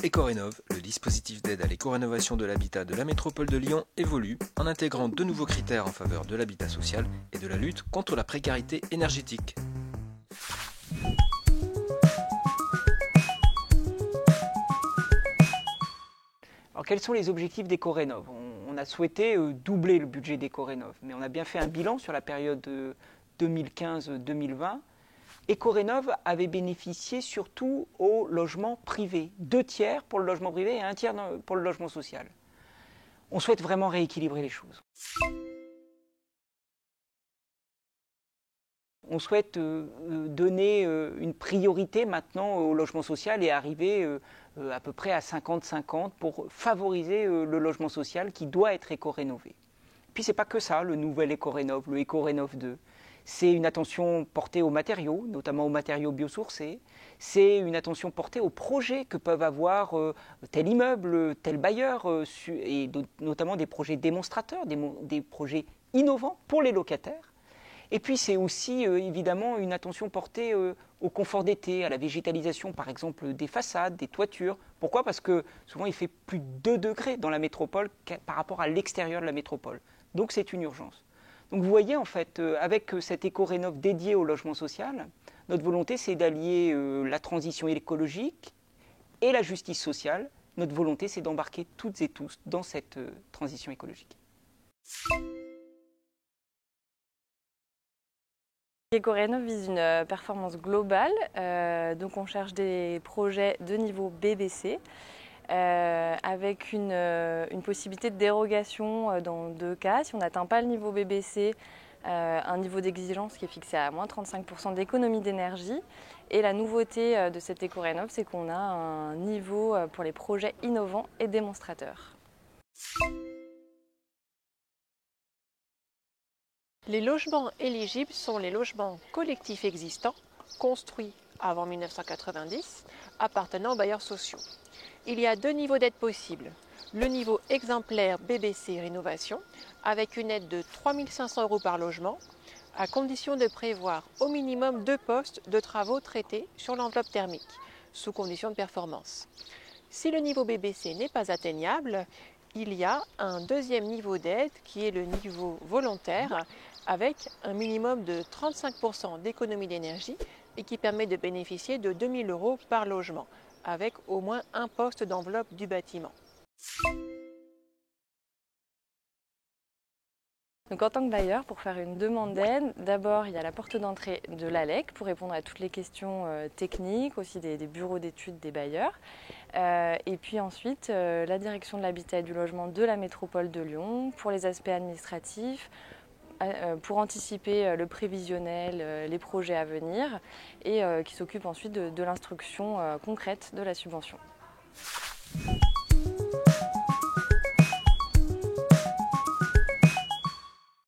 Écorénov, le dispositif d'aide à l'éco-rénovation de l'habitat de la métropole de Lyon, évolue en intégrant de nouveaux critères en faveur de l'habitat social et de la lutte contre la précarité énergétique. Alors, quels sont les objectifs d'Écorénov? On a souhaité doubler le budget d'Écorénov, mais on a bien fait un bilan sur la période 2015-2020. Écorénov avait bénéficié surtout au logement privé, 2 tiers pour le logement privé et 1 tiers pour le logement social. On souhaite vraiment rééquilibrer les choses. On souhaite donner une priorité maintenant au logement social et arriver à peu près à 50-50 pour favoriser le logement social qui doit être éco-rénové. Puis c'est pas que ça, le nouvel Écorénov, le Écorénov 2. C'est une attention portée aux matériaux, notamment aux matériaux biosourcés. C'est une attention portée aux projets que peuvent avoir tel immeuble, tel bailleur, et notamment des projets démonstrateurs, des projets innovants pour les locataires. Et puis c'est aussi évidemment une attention portée au confort d'été, à la végétalisation par exemple des façades, des toitures. Pourquoi? Parce que souvent il fait plus de 2 degrés dans la métropole par rapport à l'extérieur de la métropole. Donc c'est une urgence. Donc vous voyez en fait, avec cet Écorénov dédié au logement social, notre volonté c'est d'allier la transition écologique et la justice sociale. Notre volonté c'est d'embarquer toutes et tous dans cette transition écologique. Écorénov vise une performance globale, donc on cherche des projets de niveau BBC. Avec une possibilité de dérogation dans 2 cas. Si on n'atteint pas le niveau BBC, un niveau d'exigence qui est fixé à moins 35% d'économie d'énergie. Et la nouveauté de cet Écorénov, c'est qu'on a un niveau pour les projets innovants et démonstrateurs. Les logements éligibles sont les logements collectifs existants, construits avant 1990, appartenant aux bailleurs sociaux. Il y a 2 niveaux d'aide possibles. Le niveau exemplaire BBC Rénovation, avec une aide de 3 500 € par logement, à condition de prévoir au minimum 2 postes de travaux traités sur l'enveloppe thermique, sous condition de performance. Si le niveau BBC n'est pas atteignable, il y a un 2e niveau d'aide qui est le niveau volontaire, avec un minimum de 35% d'économie d'énergie et qui permet de bénéficier de 2 000 € par logement, avec au moins un poste d'enveloppe du bâtiment. Donc en tant que bailleur, pour faire une demande d'aide, d'abord il y a la porte d'entrée de l'ALEC pour répondre à toutes les questions techniques, aussi des bureaux d'études des bailleurs. Et puis ensuite la direction de l'habitat et du logement de la métropole de Lyon pour les aspects administratifs, pour anticiper le prévisionnel, les projets à venir et qui s'occupe ensuite de l'instruction concrète de la subvention.